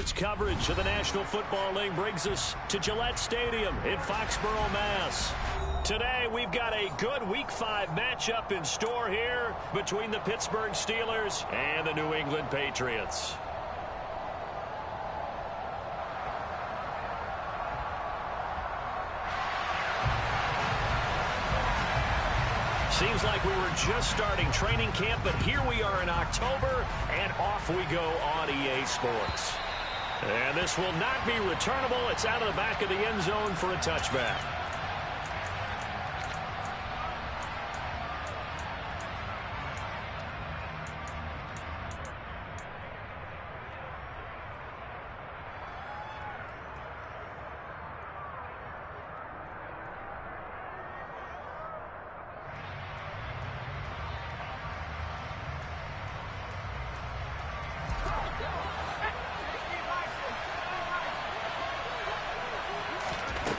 Tonight's coverage of the National Football League brings us to Gillette Stadium in Foxborough, Mass. Today, we've got a good Week 5 matchup in store here between the Pittsburgh Steelers and the New England Patriots. Seems like we were just starting training camp, but here we are in October, and off we go on EA Sports. And this will not be returnable. It's out of the back of the end zone for a touchback.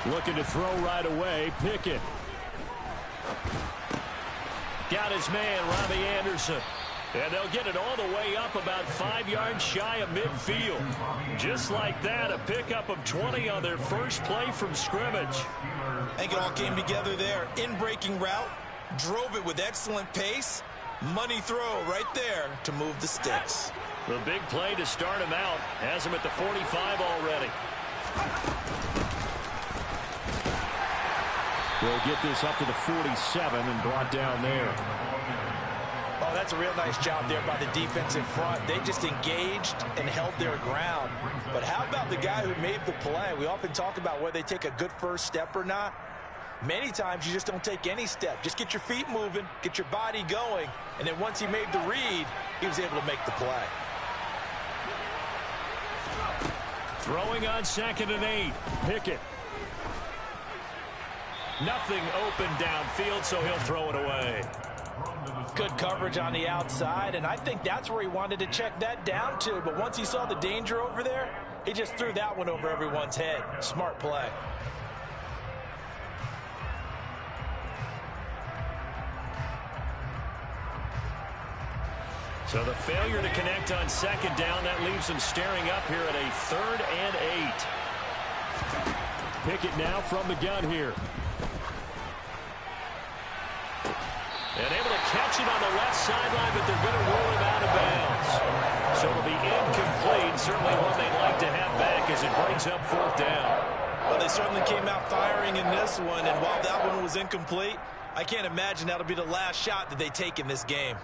Looking to throw right away. Pickett. Got his man, Robbie Anderson. And they'll get it all the way up about 5 yards shy of midfield. Just like that, a pickup of 20 on their first play from scrimmage. I think it all came together there. In-breaking route, drove it with excellent pace. Money throw right there to move the sticks. The big play to start him out. Has him at the 45 already. We'll get this up to the 47 and brought down there. Oh, that's a real nice job there by the defense in front. They just engaged and held their ground. But how about the guy who made the play? We often talk about whether they take a good first step or not. Many times you just don't take any step. Just get your feet moving, get your body going, and then once he made the read, he was able to make the play. Throwing on 2nd and 8. Pickett. Nothing open downfield, so he'll throw it away. Good coverage on the outside, and I think that's where he wanted to check that down to. But once he saw the danger over there, he just threw that one over everyone's head. Smart play. So the failure to connect on 2nd down, that leaves him staring up here at a 3rd and 8. Pickett now from the gun here. And able to catch it on the left sideline, but they're going to roll him out of bounds. So it'll be incomplete. Certainly one they'd like to have back as it brings up 4th down. Well, they certainly came out firing in this one, and while that one was incomplete, I can't imagine that'll be the last shot that they take in this game.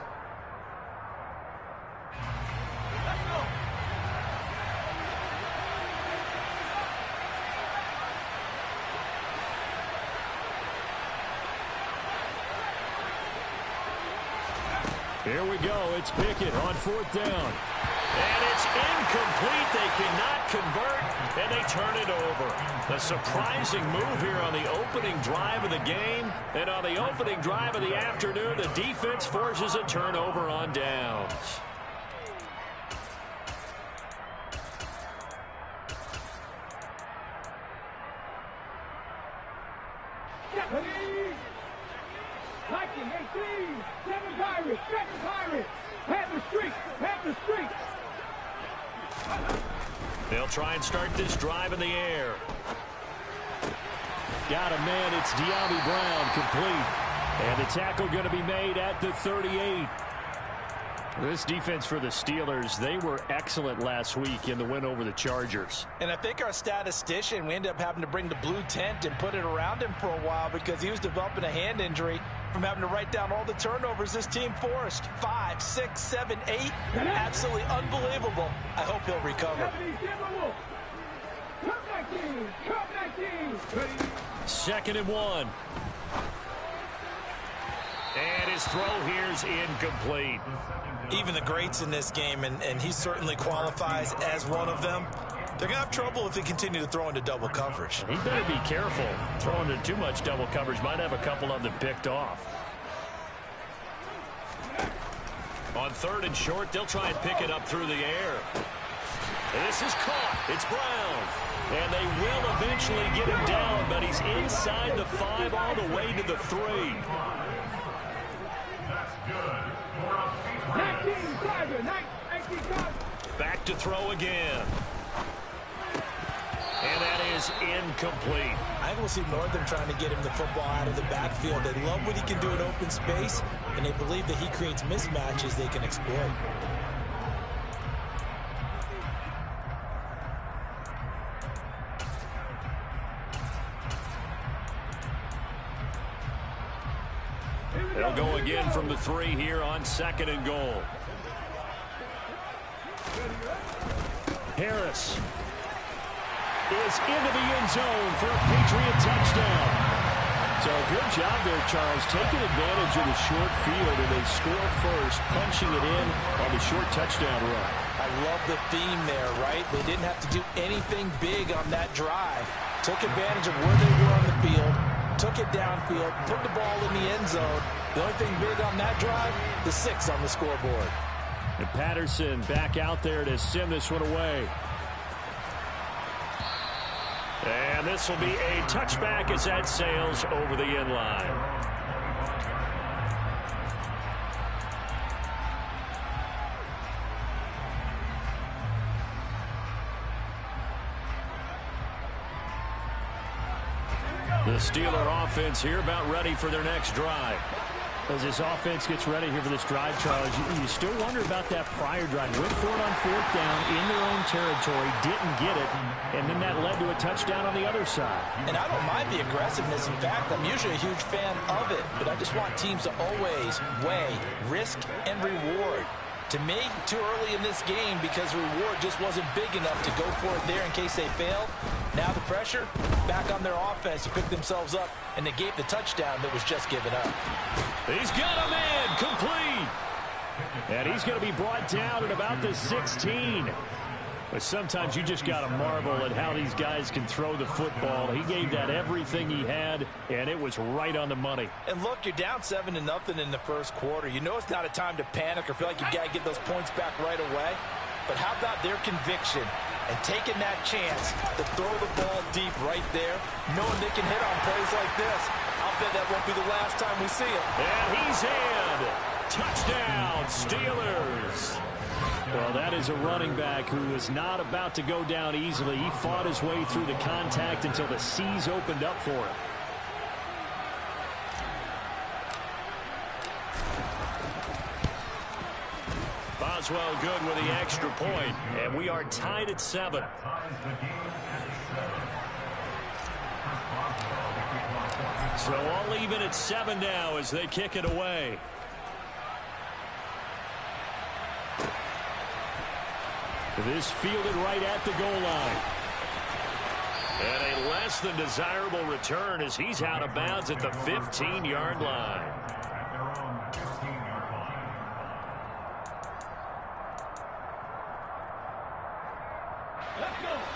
Here we go. It's Pickett on 4th down. And it's incomplete. They cannot convert, and they turn it over. A surprising move here on the opening drive of the game. And on the opening drive of the afternoon, the defense forces a turnover on downs. They'll try and start this drive in the air. Got a man. It's De'Ami Brown, complete. And the tackle going to be made at the 38. This defense for the Steelers, they were excellent last week in the win over the Chargers. And I think our statistician, we ended up having to bring the blue tent and put it around him for a while because he was developing a hand injury from having to write down all the turnovers this team forced. 5, 6, 7, 8. Absolutely unbelievable. I hope he'll recover. 2nd and 1. And his throw here's incomplete. Even the greats in this game, and he certainly qualifies as one of them, they're going to have trouble if they continue to throw into double coverage. He better be careful. Throwing into too much double coverage might have a couple of them picked off. On 3rd and short, they'll try and pick it up through the air. And this is caught. It's Brown. And they will eventually get him down, but he's inside the 5 all the way to the 3. Back to throw again. And that is incomplete. I think we'll see Northern trying to get him the football out of the backfield. They love what he can do in open space, and they believe that he creates mismatches they can exploit. They'll go again from the 3 here on 2nd and goal. Harris is into the end zone for a Patriot touchdown. So good job there, Charles, taking advantage of the short field, and they score first, punching it in on the short touchdown run. I love the theme there, right? They didn't have to do anything big on that drive. Took advantage of where they were on the field, took it downfield, put the ball in the end zone. The only thing big on that drive, the 6 on the scoreboard. And Patterson back out there to send this one away. And this will be a touchback as that sails over the end line. The Steeler offense here about ready for their next drive. As this offense gets ready here for this drive, Charles, you still wonder about that prior drive. Went for it on 4th down in their own territory, didn't get it, and then that led to a touchdown on the other side. And I don't mind the aggressiveness. In fact, I'm usually a huge fan of it, but I just want teams to always weigh risk and reward. To me, too early in this game because the reward just wasn't big enough to go for it there in case they failed. Now the pressure back on their offense to pick themselves up and negate the touchdown that was just given up. He's got a man complete. And he's going to be brought down at about the 16. But sometimes you just got to marvel at how these guys can throw the football. He gave that everything he had, and it was right on the money. And look, you're down 7-0 in the first quarter. You know it's not a time to panic or feel like you got to get those points back right away. But how about their conviction and taking that chance to throw the ball deep right there, knowing they can hit on plays like this. I'll bet that won't be the last time we see him. And he's in. Touchdown, Steelers. Well, that is a running back who is not about to go down easily. He fought his way through the contact until the seas opened up for him. Boswell good with the extra point, and we are tied at 7. So all even at 7 now as they kick it away. This fielded right at the goal line. And a less than desirable return as he's out of bounds at the 15-yard line.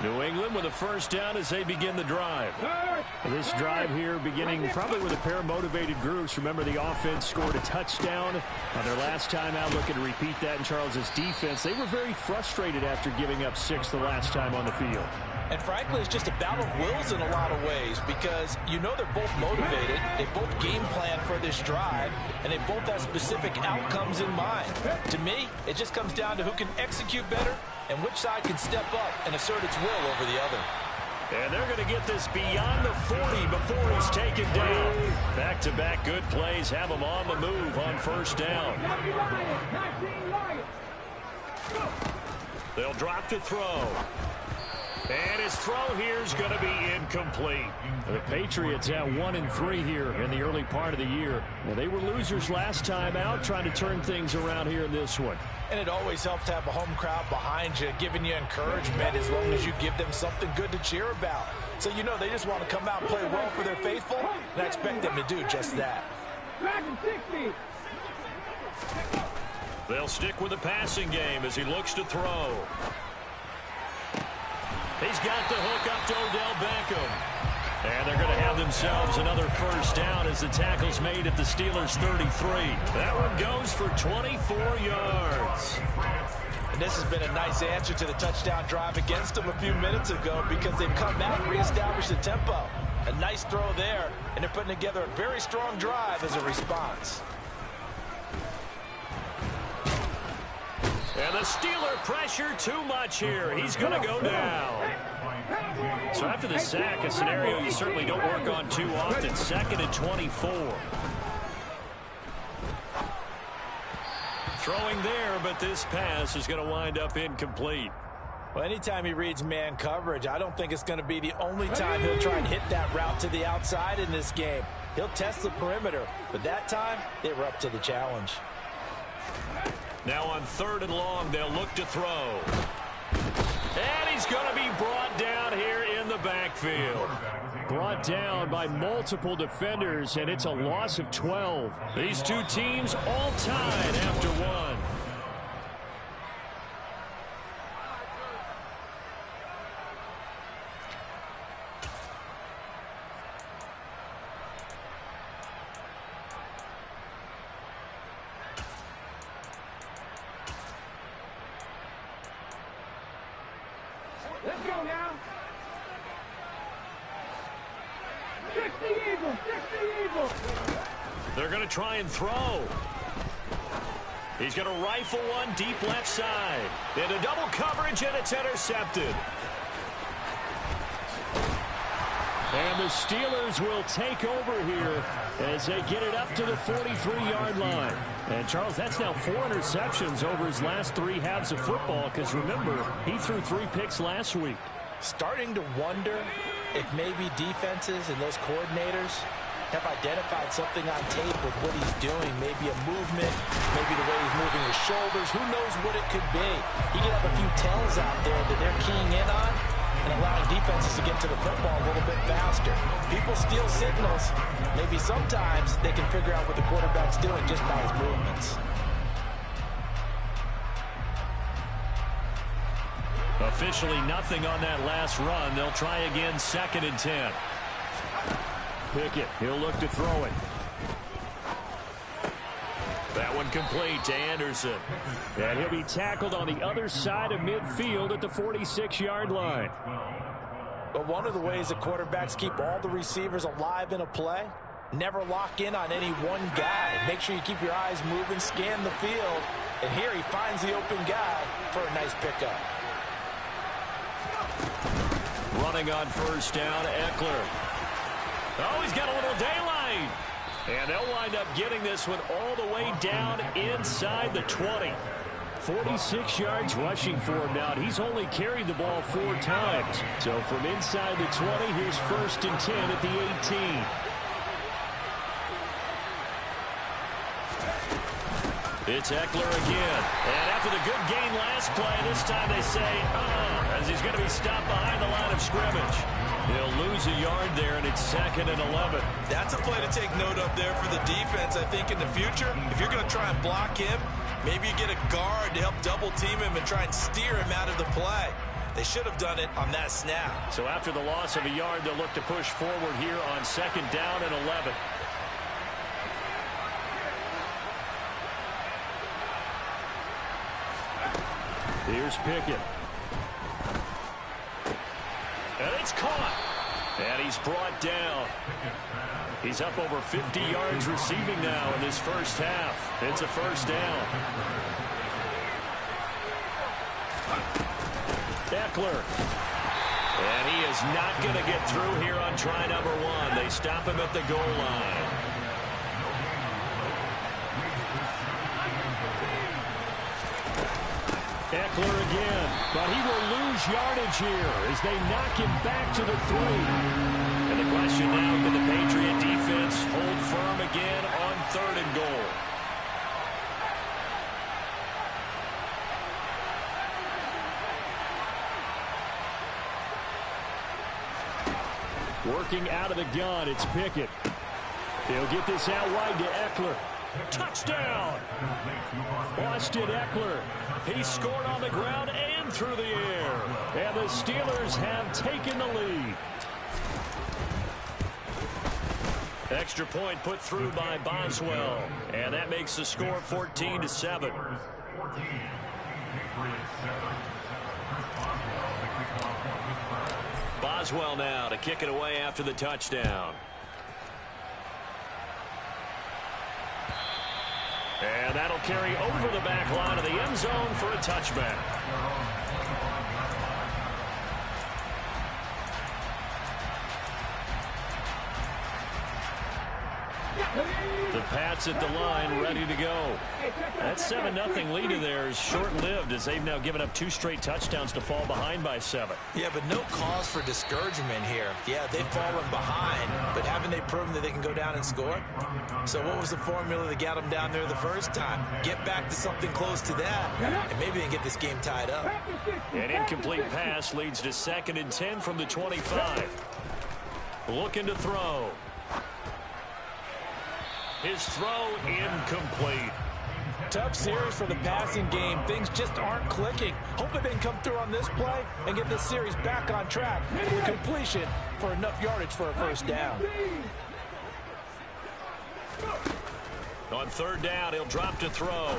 New England with a first down as they begin the drive. This drive here beginning probably with a pair of motivated groups. Remember, the offense scored a touchdown on their last time out. Looking to repeat that in Charles's defense. They were very frustrated after giving up 6 the last time on the field. And frankly, it's just a battle of wills in a lot of ways because you know they're both motivated. They both game plan for this drive, and they both have specific outcomes in mind. To me, it just comes down to who can execute better and which side can step up and assert its will over the other. And they're going to get this beyond the 40 before he's taken down. Back-to-back good plays have him on the move on first down. They'll drop to throw. And his throw here is going to be incomplete. The Patriots at 1-3 here in the early part of the year. Well, they were losers last time out, trying to turn things around here in this one. And it always helps to have a home crowd behind you, giving you encouragement as long as you give them something good to cheer about. So you know they just want to come out and play well for their faithful, and I expect them to do just that. They'll stick with the passing game as he looks to throw. He's got the hook up to Odell Beckham. And they're going to have themselves another first down as the tackle's made at the Steelers' 33. That one goes for 24 yards. And this has been a nice answer to the touchdown drive against them a few minutes ago because they've come back and reestablished the tempo. A nice throw there, and they're putting together a very strong drive as a response. And the Steeler pressure too much here. He's going to go down. So after the sack, a scenario you certainly don't work on too often. 2nd and 24. Throwing there, but this pass is going to wind up incomplete. Well, anytime he reads man coverage, I don't think it's going to be the only time he'll try and hit that route to the outside in this game. He'll test the perimeter, but that time they were up to the challenge. Now on 3rd and long, they'll look to throw. And he's going to be brought down here in the backfield. Brought down by multiple defenders, and it's a loss of 12. These two teams all tied after one. Let's go now. 60 Eagles, 60 Eagles. They're going to try and throw. He's going to rifle one deep left side. Into double coverage, and it's intercepted. And the Steelers will take over here as they get it up to the 43-yard line. And, Charles, that's now 4 interceptions over his last 3 halves of football because, remember, he threw 3 picks last week. Starting to wonder if maybe defenses and those coordinators have identified something on tape with what he's doing. Maybe a movement, maybe the way he's moving his shoulders. Who knows what it could be? He could have a few tells out there that they're keying in on and allowing defenses to get to the football a little bit faster. People steal signals. Maybe sometimes they can figure out what the quarterback's doing just by his movements. Officially nothing on that last run. They'll try again, 2nd and 10. Pickett, he'll look to throw it. That one complete to Anderson. And he'll be tackled on the other side of midfield at the 46-yard line. But one of the ways that quarterbacks keep all the receivers alive in a play, never lock in on any one guy. Make sure you keep your eyes moving, scan the field. And here he finds the open guy for a nice pickup. Running on 1st down, Eckler. Oh, he's got a little daylight. And they'll wind up getting this one all the way down inside the 20. 46 yards rushing for him now. He's only carried the ball 4 times. So from inside the 20, here's 1st and 10 at the 18. It's Eckler again. And after the good gain last play, this time they say, as he's going to be stopped behind the line of scrimmage. He'll lose a yard there, and it's 2nd and 11. That's a play to take note of there for the defense. I think in the future, if you're going to try and block him, maybe you get a guard to help double team him and try and steer him out of the play. They should have done it on that snap. So after the loss of a yard, they'll look to push forward here on 2nd down and 11. Here's Pickett. And it's caught. And he's brought down. He's up over 50 yards receiving now in this first half. It's a 1st down. Eckler. And he is not going to get through here on try number 1. They stop him at the goal line. Eckler again, but he will lose yardage here as they knock him back to the 3. And the question now, can the Patriot defense hold firm again on 3rd and goal? Working out of the gun, it's Pickett. He'll get this out wide to Eckler. Touchdown! Austin Eckler. He scored on the ground and through the air. And the Steelers have taken the lead. Extra point put through by Boswell. And that makes the score 14-7. Boswell now to kick it away after the touchdown. And that'll carry over the back line of the end zone for a touchback. The Pats at the line, ready to go. That 7-0 lead in there is short-lived as they've now given up 2 straight touchdowns to fall behind by 7. Yeah, but no cause for discouragement here. Yeah, they've fallen behind, but haven't they proven that they can go down and score? So what was the formula that got them down there the first time? Get back to something close to that, and maybe they can get this game tied up. An incomplete pass leads to 2nd and 10 from the 25. Looking to throw. His throw incomplete. Tough series for the passing game. Things just aren't clicking. Hoping they can come through on this play and get this series back on track with a completion for enough yardage for a first down. On 3rd down, he'll drop to throw.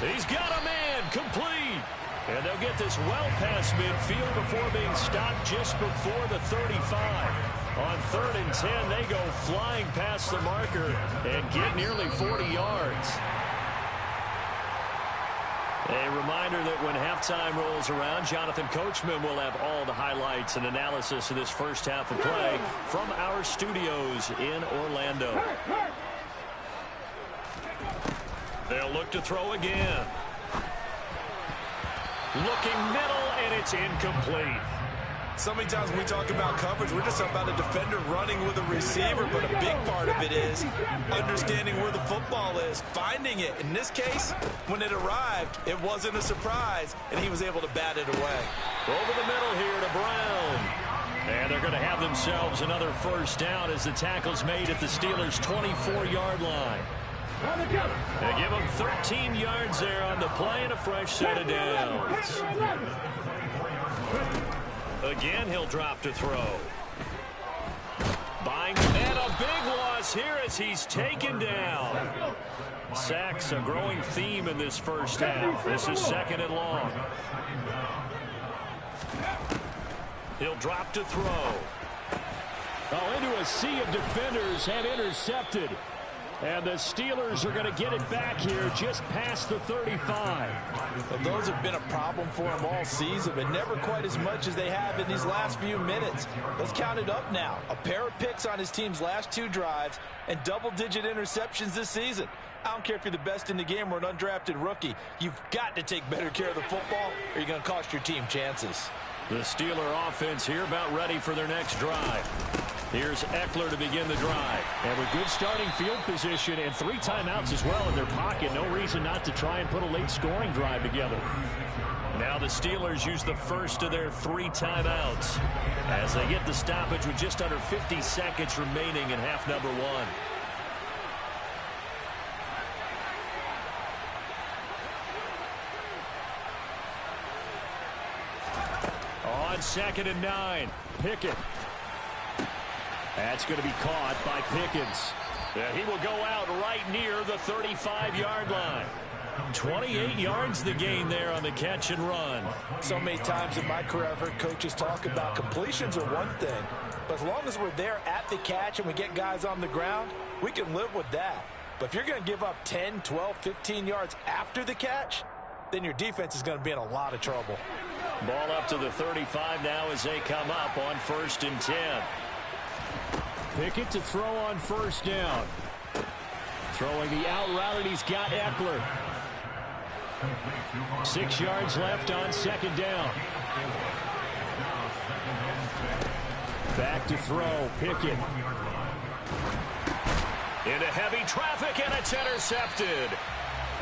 He's got a man, complete. And they'll get this well past midfield before being stopped just before the 35. On 3rd and 10, they go flying past the marker and get nearly 40 yards. A reminder that when halftime rolls around, Jonathan Coachman will have all the highlights and analysis of this first half of play from our studios in Orlando. They'll look to throw again. Looking middle, and it's incomplete. So many times when we talk about coverage, we're just about a defender running with a receiver, but a big part of it is understanding where the football is, finding it. In this case, when it arrived, it wasn't a surprise, and he was able to bat it away. Over the middle here to Brown. And they're going to have themselves another first down as the tackle's made at the Steelers' 24-yard line. They give him 13 yards there on the play and a fresh set of downs. Again, he'll drop to throw. Buying and a big loss here as he's taken down. Sacks a growing theme in this first half. This is 2nd and long. He'll drop to throw. Oh, into a sea of defenders and intercepted. And the Steelers are going to get it back here just past the 35. Well, those have been a problem for them all season, but never quite as much as they have in these last few minutes. Let's count it up now. A pair of picks on his team's last 2 drives and double-digit interceptions this season. I don't care if you're the best in the game or an undrafted rookie. You've got to take better care of the football or you're going to cost your team chances. The Steeler offense here about ready for their next drive. Here's Eckler to begin the drive. And with good starting field position and 3 timeouts as well in their pocket, no reason not to try and put a late scoring drive together. Now the Steelers use the first of their 3 timeouts as they get the stoppage with just under 50 seconds remaining in half number 1. On 2nd and 9, Pickett. That's going to be caught by Pickens. He will go out right near the 35-yard line. 28 yards the gain there on the catch and run. So many times in my career I've heard coaches talk about completions are one thing, but as long as we're there at the catch and we get guys on the ground, we can live with that. But if you're going to give up 10, 12, 15 yards after the catch, then your defense is going to be in a lot of trouble. Ball up to the 35 now as they come up on 1st and 10. Pickett to throw on 1st down. Throwing the out route, and he's got Eckler. 6 yards left on 2nd down. Back to throw, Pickett. Into heavy traffic, and it's intercepted.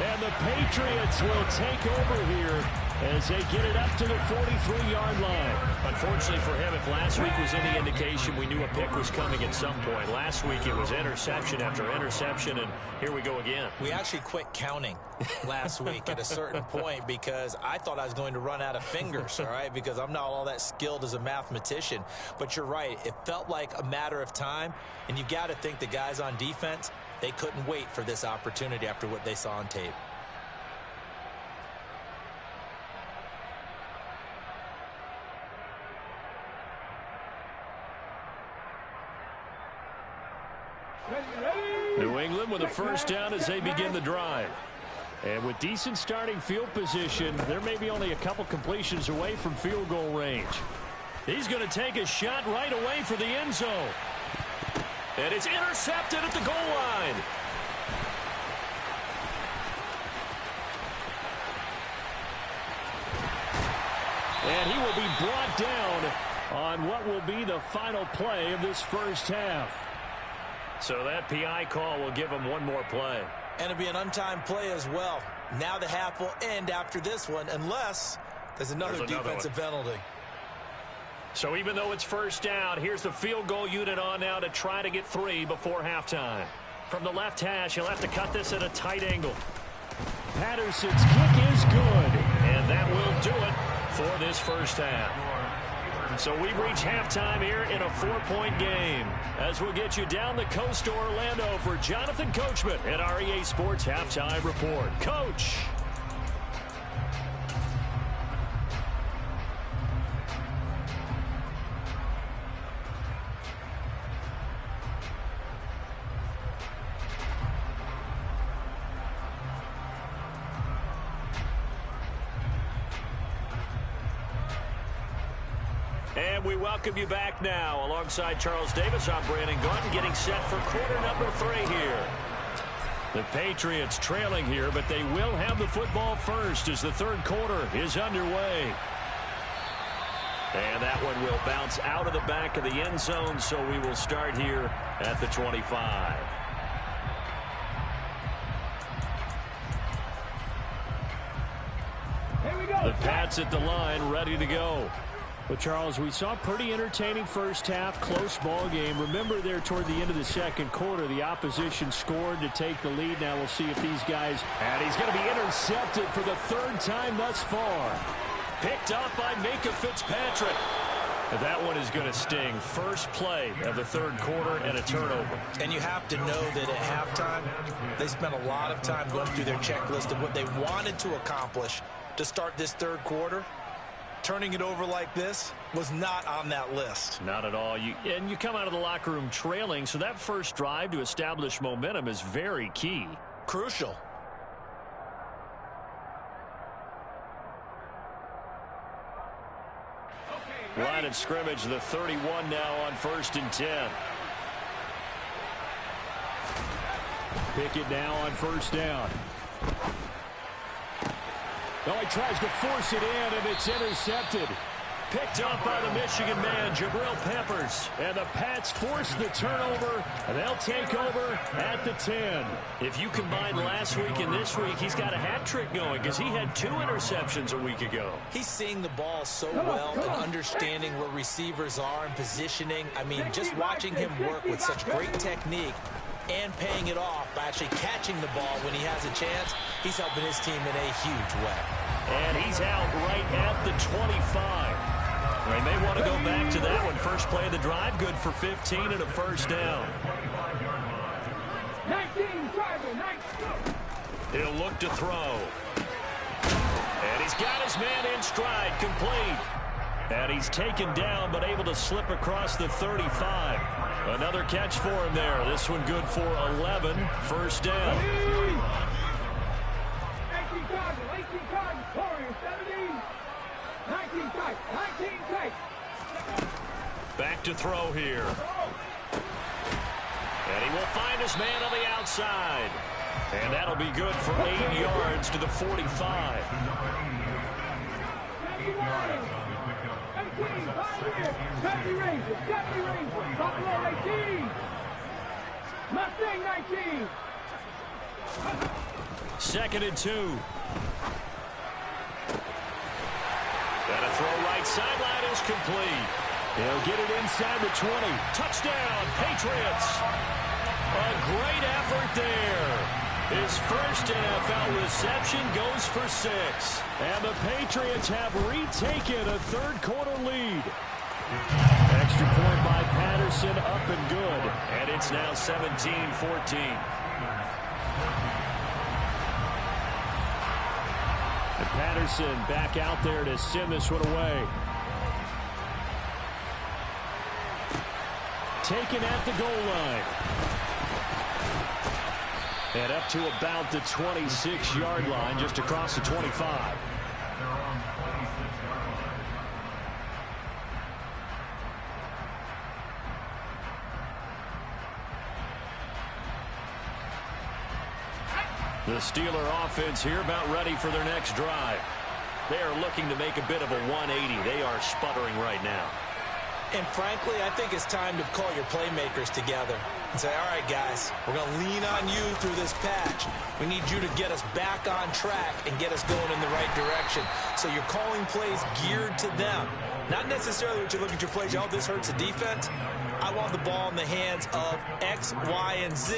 And the Patriots will take over here as they get it up to the 43-yard line. Unfortunately for him, if last week was any indication, we knew a pick was coming at some point. Last week it was interception after interception, and here we go again. We actually quit counting last week at a certain point because I thought I was going to run out of fingers, all right, because I'm not all that skilled as a mathematician. But you're right. It felt like a matter of time, and you've got to think the guys on defense, they couldn't wait for this opportunity after what they saw on tape. New England with a first down as they begin the drive. And with decent starting field position, they're maybe only a couple completions away from field goal range. He's going to take a shot right away for the end zone. And it's intercepted at the goal line. And he will be brought down on what will be the final play of this first half. So that PI call will give him one more play. And it'll be an untimed play as well. Now the half will end after this one unless there's another defensive penalty. So even though it's first down, here's the field goal unit on now to try to get 3 before halftime. From the left hash, he'll have to cut this at a tight angle. Patterson's kick is good, and that will do it for this first half. So we've reached halftime here in a 4-point game. As we'll get you down the coast to Orlando for Jonathan Coachman at our EA Sports Halftime Report. Coach. And we welcome you back now. Alongside Charles Davis, I'm Brandon Gaudin, getting set for quarter number 3 here. The Patriots trailing here, but they will have the football first as the third quarter is underway. And that one will bounce out of the back of the end zone, so we will start here at the 25. Here we go. The Pats at the line, ready to go. Well, Charles, we saw a pretty entertaining first half, close ball game. Remember there toward the end of the second quarter, the opposition scored to take the lead. Now we'll see if these guys... And he's going to be intercepted for the third time thus far. Picked up by Minkah Fitzpatrick. That one is going to sting. First play of the third quarter and a turnover. And you have to know that at halftime, they spent a lot of time going through their checklist of what they wanted to accomplish to start this third quarter. Turning it over like this was not on that list. Not at all. You come out of the locker room trailing, so that first drive to establish momentum is very key. Crucial. Line of scrimmage, the 31 now on 1st and 10. Pickett now on first down. Oh, he tries to force it in, and it's intercepted. Picked up by the Michigan man, Jabril Peppers. And the Pats force the turnover, and they'll take over at the 10. If you combine last week and this week, he's got a hat trick going because he had 2 interceptions a week ago. He's seeing the ball so well and understanding where receivers are and positioning. I mean, just watching him work with such great technique and paying it off by actually catching the ball when he has a chance, he's helping his team in a huge way. And he's out right at the 25. They may want to go back to that one. First play of the drive, good for 15 and a first down. 19, driver, 19. He'll look to throw. And he's got his man in stride, complete. And he's taken down, but able to slip across the 35. Another catch for him there. This one good for 11. First down. 18 Cardinals, 18 Cardinals, Warriors, 17. 19 tight, 19 tight. Back to throw here. And he will find his man on the outside. And that'll be good for 8 yards to the 45. 18, 5 here. Deputy Rangers, Buffalo 18. Mustang 19. 2nd and 2. And a throw right sideline is complete. He'll get it inside the 20. Touchdown, Patriots. A great effort there. His first NFL reception goes for 6. And the Patriots have retaken a third quarter lead. Extra point by Patterson, up and good. And it's now 17-14. And Patterson back out there to send this one away. Taken at the goal line. And up to about the 26-yard line, just across the 25. The Steeler offense here about ready for their next drive. They are looking to make a bit of a 180. They are sputtering right now. And frankly, I think it's time to call your playmakers together and say, all right, guys, we're going to lean on you through this patch. We need you to get us back on track and get us going in the right direction. So you're calling plays geared to them. Not necessarily what you look at your plays, oh, this hurts the defense. I want the ball in the hands of X, Y, and Z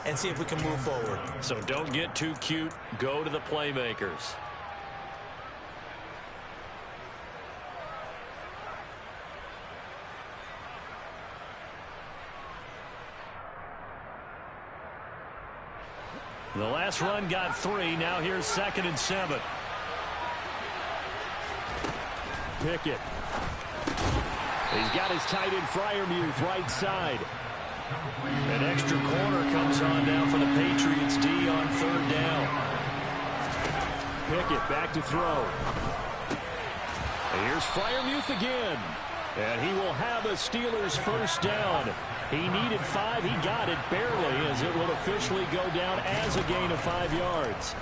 and see if we can move forward. So don't get too cute. Go to the playmakers. The last run got 3. Now here's 2nd and 7. Pickett. He's got his tight end Freiermuth right side. An extra corner comes on now for the Patriots D on 3rd down. Pickett back to throw. Here's Freiermuth again. And he will have a Steelers first down. He needed 5. He got it barely, as it will officially go down as a gain of 5 yards.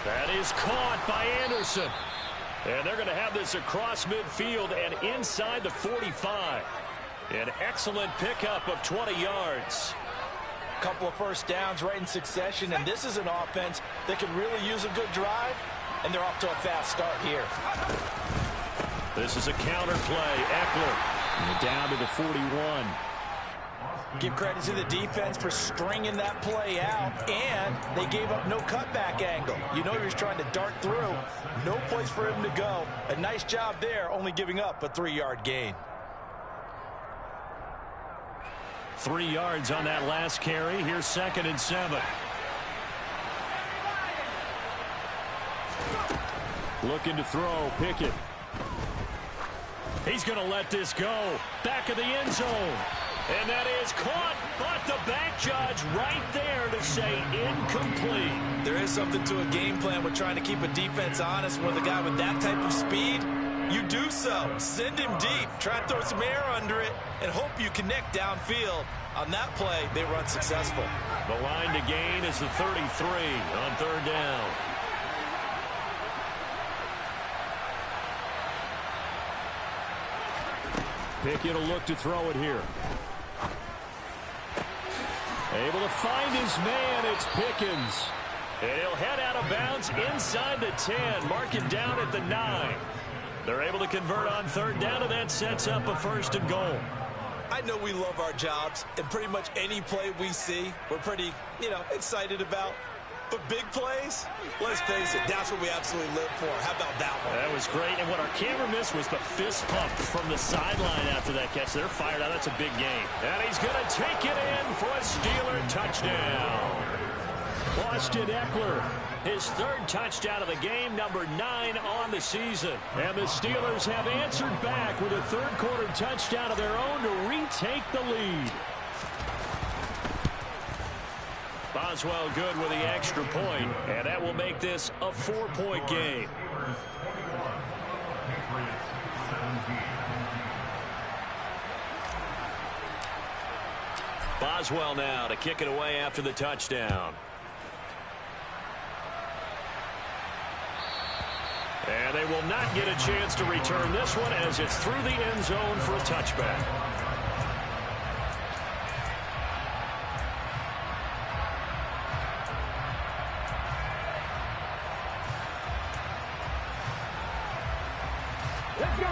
That is caught by Anderson. And they're going to have this across midfield and inside the 45. An excellent pickup of 20 yards. Couple of first downs right in succession, and this is an offense that can really use a good drive, and they're off to a fast start here. This is a counter play. Eckler down to the 41. Give credit to the defense for stringing that play out, and they gave up no cutback angle. You know he was trying to dart through. No place for him to go. A nice job there, only giving up a 3-yard gain. 3 yards on that last carry. Here's 2nd and 7. Looking to throw. Pickett. He's going to let this go. Back of the end zone. And that is caught, but the back judge right there to say incomplete. There is something to a game plan with trying to keep a defense honest. With a guy with that type of speed, you do so. Send him deep. Try to throw some air under it and hope you connect downfield. On that play, they were unsuccessful. The line to gain is the 33 on 3rd down. Pickett will look to throw it here. Able to find his man. It's Pickens. And he'll head out of bounds inside the 10. Mark it down at the 9. They're able to convert on 3rd down, and that sets up a 1st and goal. I know we love our jobs, and pretty much any play we see, we're pretty, excited about. But big plays, let's face it, that's what we absolutely live for. How about that one? That was great, and what our camera missed was the fist pump from the sideline after that catch. They're fired out. That's a big game. And he's going to take it in for a Steeler touchdown. Austin Eckler, his 3rd touchdown of the game, number 9 on the season. And the Steelers have answered back with a 3rd quarter touchdown of their own to retake the lead. Boswell good with the extra point, and that will make this a 4-point game. Boswell now to kick it away after the touchdown. And they will not get a chance to return this one as it's through the end zone for a touchback.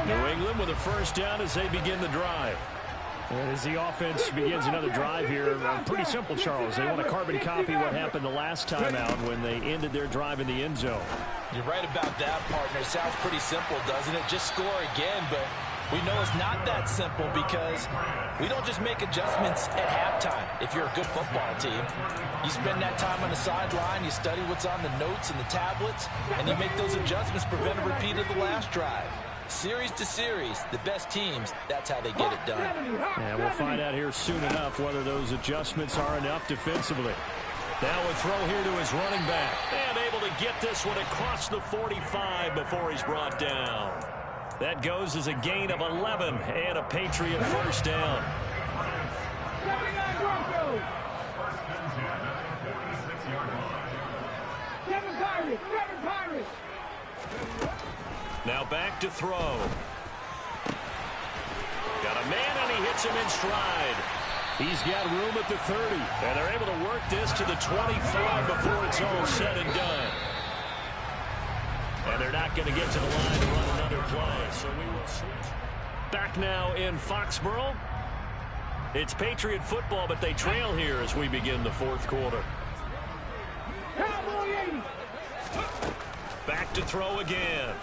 New England with a first down as they begin the drive. And as the offense begins another drive here, pretty simple, Charles. They want to carbon copy what happened the last time out when they ended their drive in the end zone. You're right about that, partner. Sounds pretty simple, doesn't it? Just score again, but we know it's not that simple because we don't just make adjustments at halftime. If you're a good football team, you spend that time on the sideline, you study what's on the notes and the tablets, and you make those adjustments, prevent a repeat of the last drive. Series to series, the best teams, that's how they get it done. And we'll find out here soon enough whether those adjustments are enough defensively. Now a throw here to his running back. And able to get this one across the 45 before he's brought down. That goes as a gain of 11 and a Patriot first down. Seven Pirates. Now back to throw. Got a man, and he hits him in stride. He's got room at the 30, and they're able to work this to the 25 before it's all said and done. And they're not going to get to the line to run another play, so we will switch. Back now in Foxborough. It's Patriot football, but they trail here as we begin the fourth quarter. Cowboy 80. Back to throw again.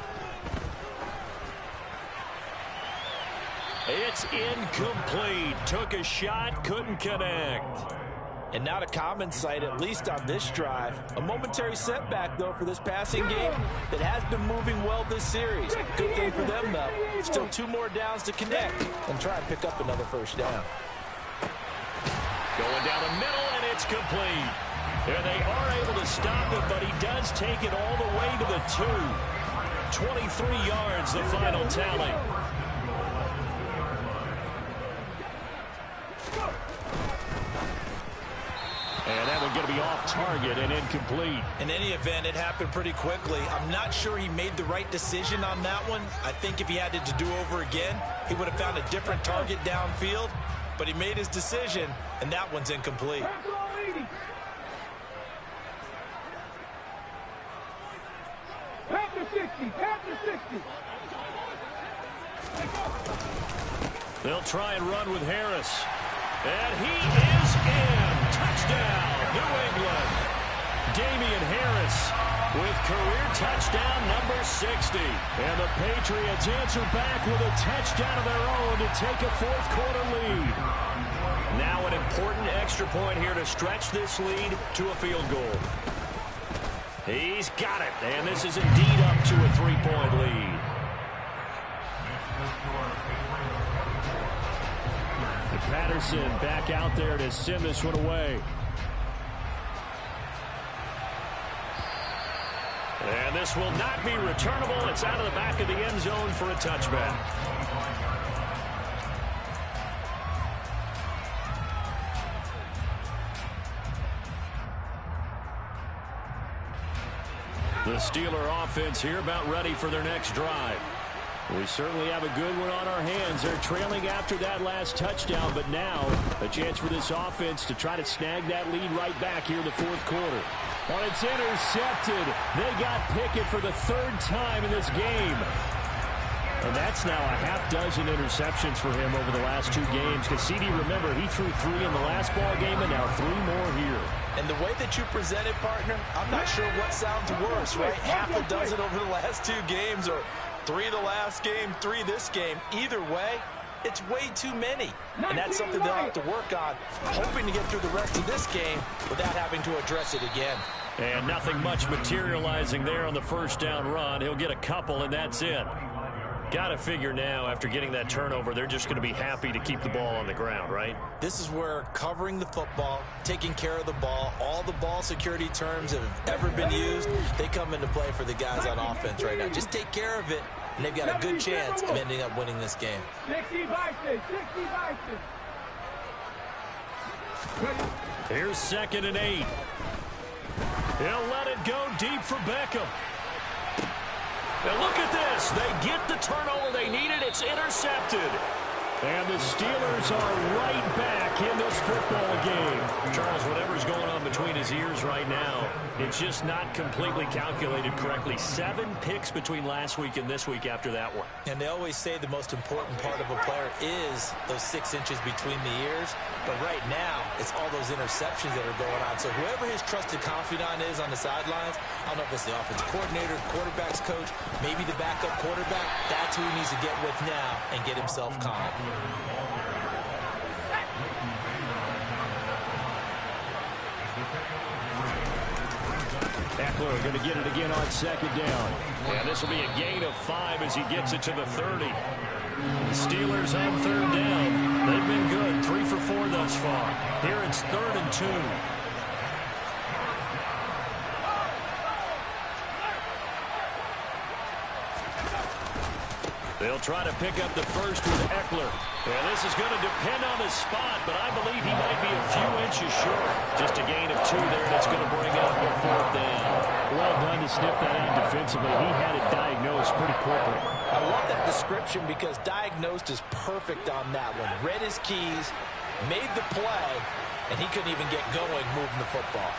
It's incomplete. Took a shot, couldn't connect. And not a common sight, at least on this drive. A momentary setback, though, for this passing game that has been moving well this series. Good thing for them, though. Still 2 more downs to connect and try and pick up another first down. Going down the middle, and it's complete. And they are able to stop it, but he does take it all the way to the 2. 23 yards, the final tally. And that one's going to be off target and incomplete. In any event, it happened pretty quickly. I'm not sure he made the right decision on that one. I think if he had to do over again, he would have found a different target downfield. But he made his decision, and that one's incomplete. After 60. They'll try and run with Harris. And he is in. Touchdown, New England. Damian Harris with career touchdown number 60. And the Patriots answer back with a touchdown of their own to take a fourth quarter lead. Now an important extra point here to stretch this lead to a field goal. He's got it, and this is indeed up to a 3-point lead. And Patterson back out there to send this one away. And this will not be returnable. It's out of the back of the end zone for a touchback. The Steeler offense here about ready for their next drive. We certainly have a good one on our hands. They're trailing after that last touchdown, but now a chance for this offense to try to snag that lead right back here in the fourth quarter. Well, it's intercepted. They got Pickett for the 3rd time in this game. And that's now a half-dozen interceptions for him over the last 2 games. Because CD, remember, he threw 3 in the last ball game and now 3 more here. And the way that you present it, partner, I'm not sure what sounds worse, right? Half a dozen over the last 2 games, or 3 the last game, 3 this game. Either way, it's way too many. And that's something they'll have to work on, hoping to get through the rest of this game without having to address it again. And nothing much materializing there on the first down run. He'll get a couple, and that's it. Got to figure now, after getting that turnover, they're just going to be happy to keep the ball on the ground, right? This is where covering the football, taking care of the ball, all the ball security terms that have ever been used, they come into play for the guys on offense right now. Just take care of it, and they've got a good chance of ending up winning this game. 60 vices. Here's 2nd and 8. He'll let it go deep for Beckham. And look at this. They get the turnover they needed. It's intercepted. And the Steelers are right back in this football game. Charles, whatever's going on between his ears right now, it's just not completely calculated correctly. 7 picks between last week and this week after that one. And they always say the most important part of a player is those 6 inches between the ears. But right now, it's all those interceptions that are going on. So whoever his trusted confidant is on the sidelines, I don't know if it's the offense coordinator, quarterback's coach, maybe the backup quarterback, that's who he needs to get with now and get himself calm. Eckler going to get it again on 2nd down. And this will be a gain of 5 as he gets it to the 30. The Steelers on 3rd down. They've been good, 3 for 4 thus far. Here it's 3rd and 2. They'll try to pick up the first with Eckler. And this is going to depend on the spot, but I believe he might be a few inches short. Just a gain of 2 there, and it's going to bring up a 4th down. Well done to sniff that out defensively. He had it diagnosed pretty quickly. I love that description because diagnosed is perfect on that one. Read his keys, made the play, and he couldn't even get going moving the football.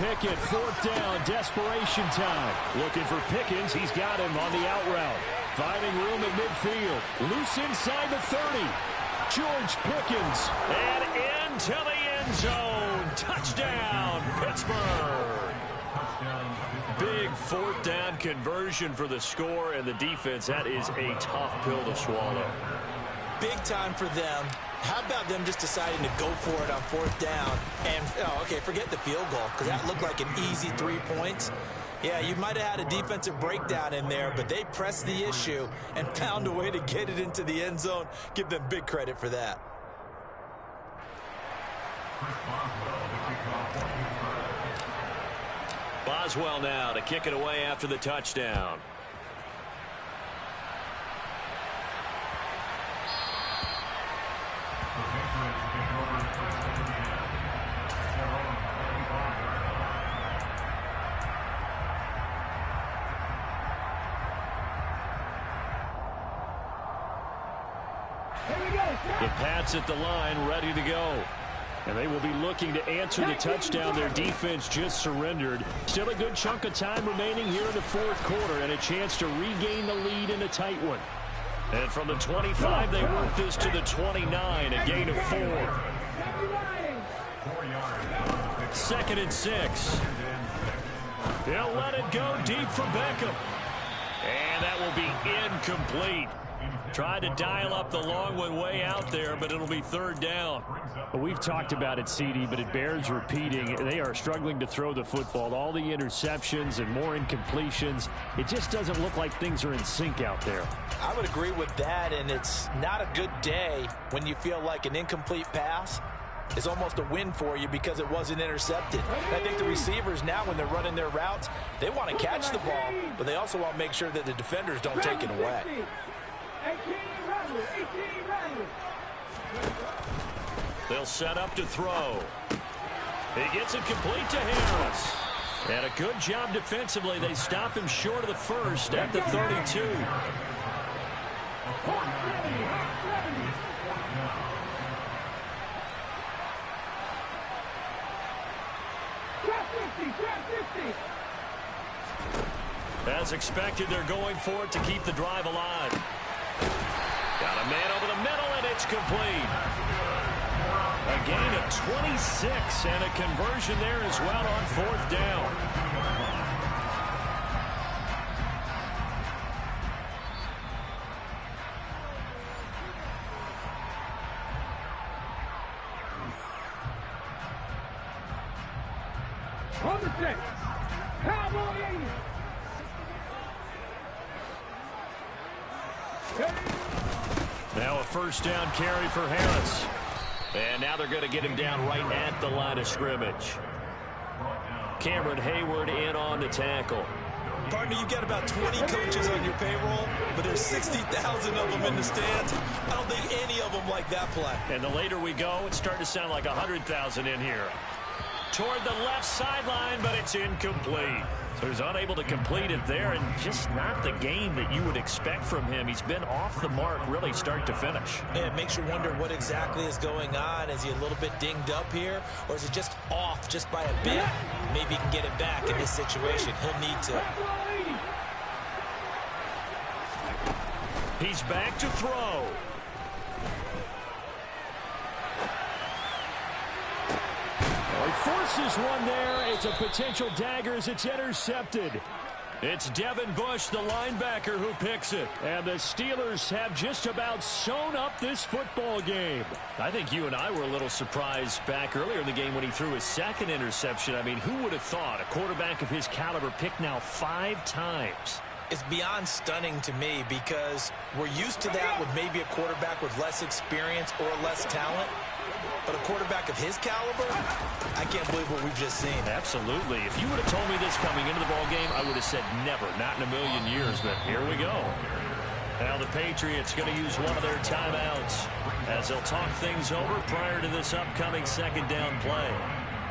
Pickett, 4th down, desperation time. Looking for Pickens. He's got him on the out route. Finding room at midfield. Loose inside the 30. George Pickens. And into the end zone. Touchdown, Pittsburgh. Big 4th down conversion for the score, and the defense, that is a tough pill to swallow. Big time for them. How about them just deciding to go for it on 4th down? And, okay, forget the field goal, because that looked like an easy 3 points. Yeah, you might have had a defensive breakdown in there, but they pressed the issue and found a way to get it into the end zone. Give them big credit for that. Boswell now to kick it away after the touchdown. The Pats at the line, ready to go. And they will be looking to answer the touchdown their defense just surrendered. Still a good chunk of time remaining here in the 4th quarter and a chance to regain the lead in a tight one. And from the 25, they work this to the 29, a gain of 4. 2nd and 6. They'll let it go deep for Beckham. And that will be incomplete. Tried to dial up the long one way out there, but it'll be 3rd down. Well, we've talked about it, CD, but it bears repeating. They are struggling to throw the football. All the interceptions and more incompletions. It just doesn't look like things are in sync out there. I would agree with that, and it's not a good day when you feel like an incomplete pass is almost a win for you because it wasn't intercepted. And I think the receivers now, when they're running their routes, they want to catch the ball, but they also want to make sure that the defenders don't take it away. They'll set up to throw. He gets it complete to Harris. And a good job defensively. They stop him short of the 1st at the 32. As expected, they're going for it to keep the drive alive. Got a man over the middle, and it's complete. A gain of 26 and a conversion there as well on 4th down. On the 6. Cowboys. Now a 1st down carry for Harris. And now they're going to get him down right at the line of scrimmage. Cameron Hayward in on the tackle. Partner, you've got about 20 coaches on your payroll, but there's 60,000 of them in the stands. I don't think any of them like that play. And the later we go, it's starting to sound like 100,000 in here. Toward the left sideline, but it's incomplete. So he's unable to complete it there, and just not the game that you would expect from him. He's been off the mark really start to finish. Yeah, it makes you wonder what exactly is going on. Is he a little bit dinged up here, or is it just off just by a bit? Maybe he can get it back in this situation. He'll need to. He's back to throw. He forces one there. It's a potential dagger as it's intercepted. It's Devin Bush, the linebacker, who picks it. And the Steelers have just about sewn up this football game. I think you and I were a little surprised back earlier in the game when he threw his 2nd interception. I mean, who would have thought a quarterback of his caliber picked now 5 times? It's beyond stunning to me because we're used to that with maybe a quarterback with less experience or less talent. But a quarterback of his caliber, I can't believe what we've just seen. Absolutely. If you would have told me this coming into the ball game, I would have said never, not in a million years. But here we go. Now the Patriots going to use one of their timeouts as they'll talk things over prior to this upcoming second down play.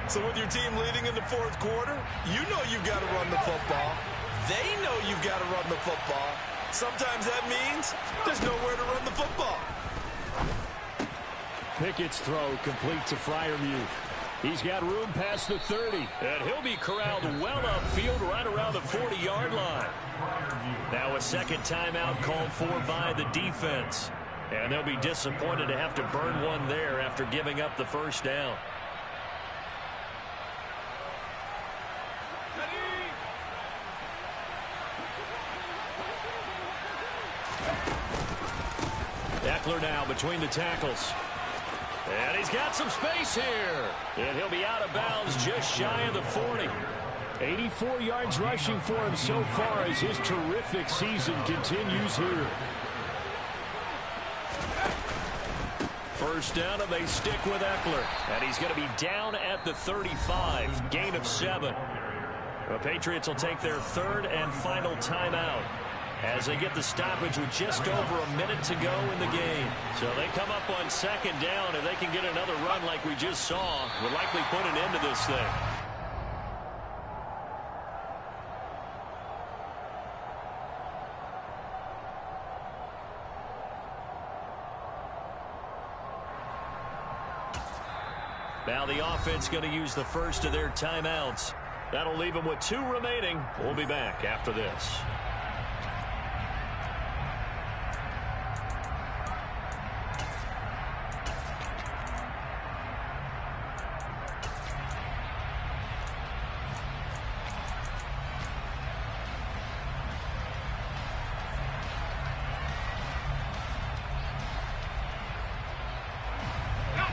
So with your team leading in the fourth quarter, you know you've got to run the football. They know you've got to run the football. Sometimes that means there's nowhere to run the football. Pickett's throw complete to Freiermuth. He's got room past the 30. And he'll be corralled well upfield right around the 40-yard line. Now a second timeout called for by the defense. And they'll be disappointed to have to burn one there after giving up the first down. Eckler now between the tackles. And he's got some space here. And he'll be out of bounds just shy of the 40. 84 yards rushing for him so far as his terrific season continues here. First down, and they stick with Eckler. And he's going to be down at the 35. Gain of 7. The Patriots will take their third and final timeout as they get the stoppage with just over a minute to go in the game. So they come up on second down. If they can get another run like we just saw, would likely put an end to this thing. Now the offense going to use the first of their timeouts. That'll leave them with 2 remaining. We'll be back after this.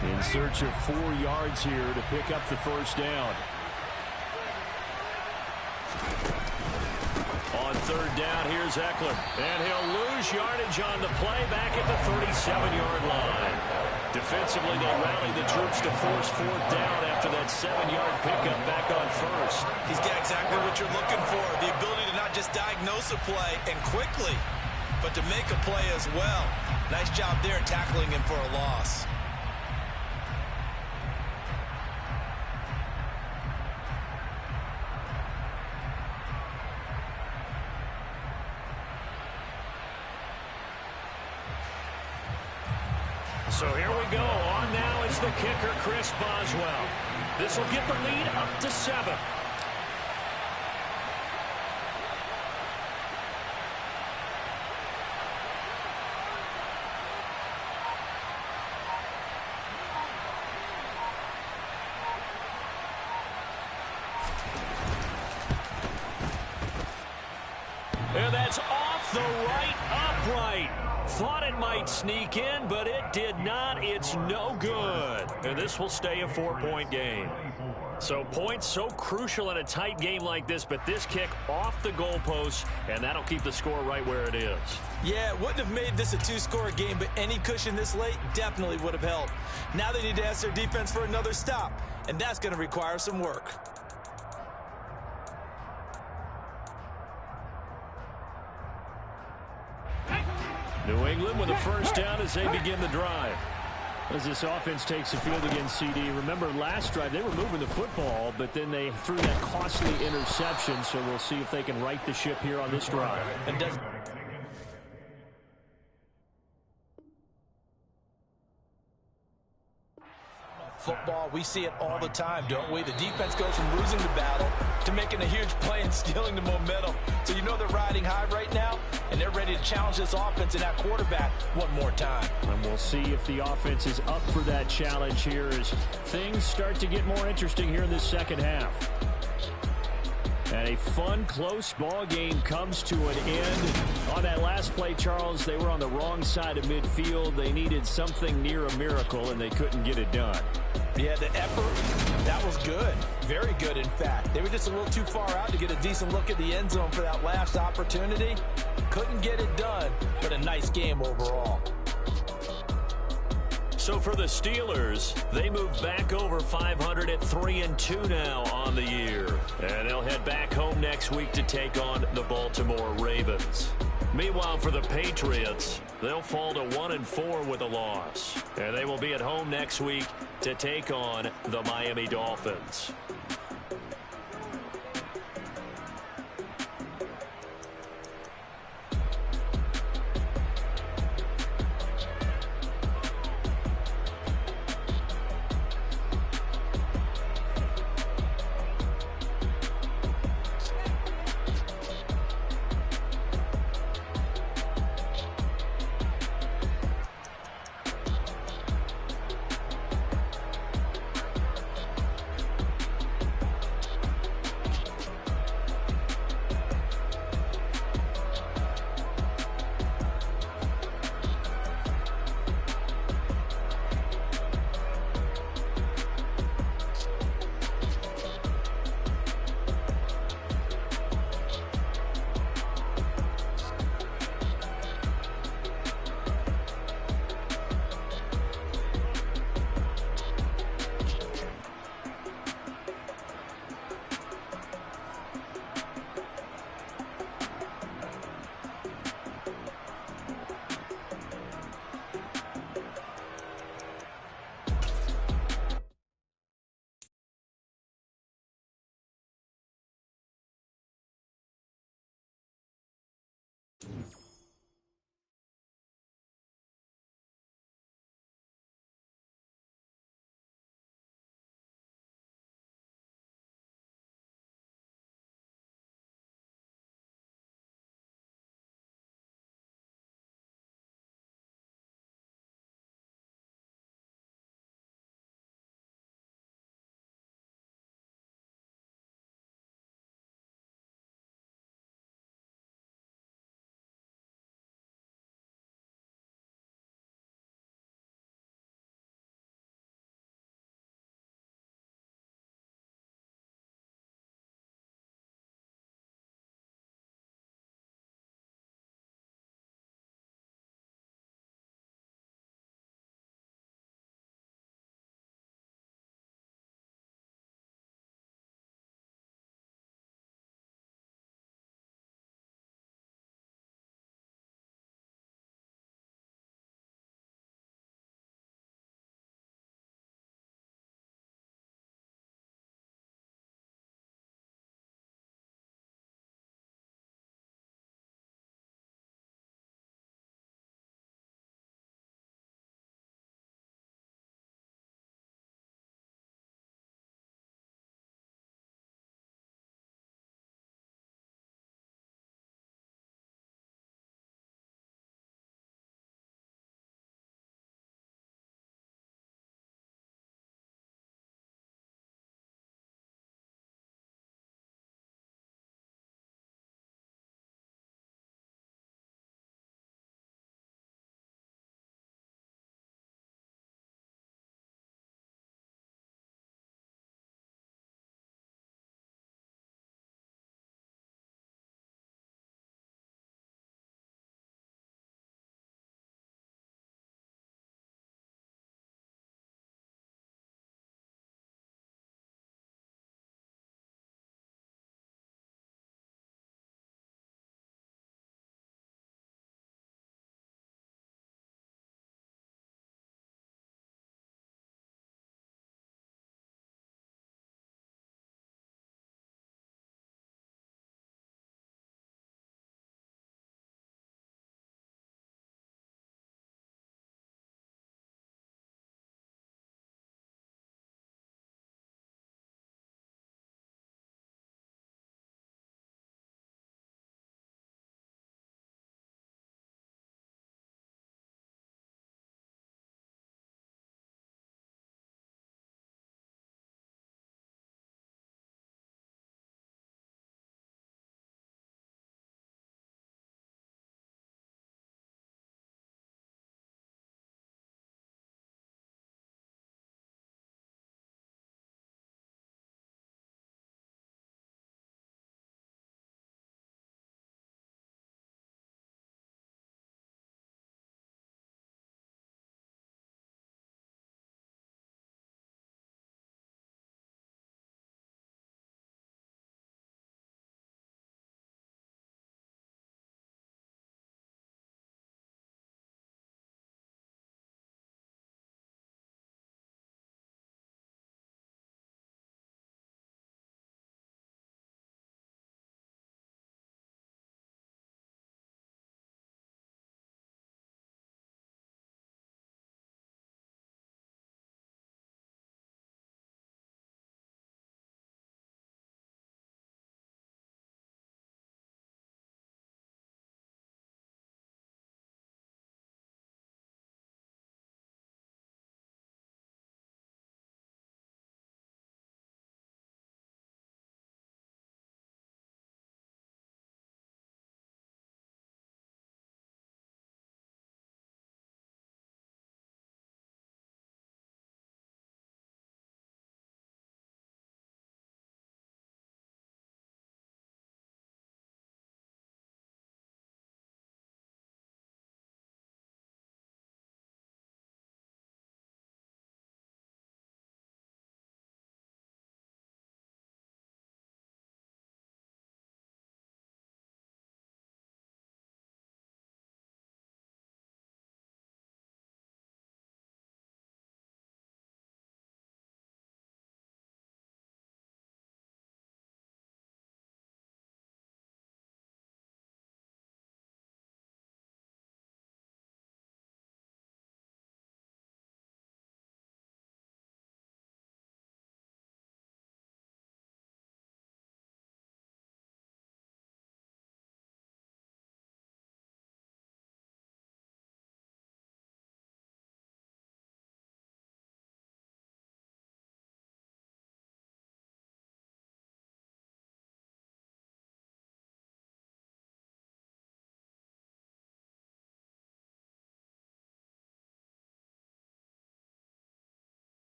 In search of 4 yards here to pick up the first down. On third down, here's Eckler. And he'll lose yardage on the play back at the 37-yard line. Defensively, they rally the troops to force fourth down after that 7-yard pickup back on first. He's got exactly what you're looking for, the ability to not just diagnose a play and quickly, but to make a play as well. Nice job there tackling him for a loss. So here we go. On now is the kicker, Chris Boswell. This will get the lead up to 7. And that's off the right upright. Thought it might sneak in, but it did not. It's no good. And this will stay a 4-point game. So points so crucial in a tight game like this, but this kick off the goalpost, and that'll keep the score right where it is. Yeah, it wouldn't have made this a 2-score game, but any cushion this late definitely would have helped. Now they need to ask their defense for another stop, and that's going to require some work. New England with a first down as they begin the drive. As this offense takes the field against CD. Remember, last drive, they were moving the football, but then they threw that costly interception, so we'll see if they can right the ship here on this drive. And does football, we see it all the time, don't we? The defense goes from losing the battle to making a huge play and stealing the momentum. So you know they're riding high right now, and they're ready to challenge this offense and that quarterback one more time. And we'll see if the offense is up for that challenge here as things start to get more interesting here in this second half. And a fun, close ball game comes to an end. On that last play, Charles, they were on the wrong side of midfield. They needed something near a miracle, and they couldn't get it done. Yeah, the effort, that was good. Very good, in fact. They were just a little too far out to get a decent look at the end zone for that last opportunity. Couldn't get it done, but a nice game overall. So So for the Steelers, they move back over 500 at 3-2 now on the year. And they'll head back home next week to take on the Baltimore Ravens. Meanwhile, for the Patriots, they'll fall to 1-4 with a loss. And they will be at home next week to take on the Miami Dolphins.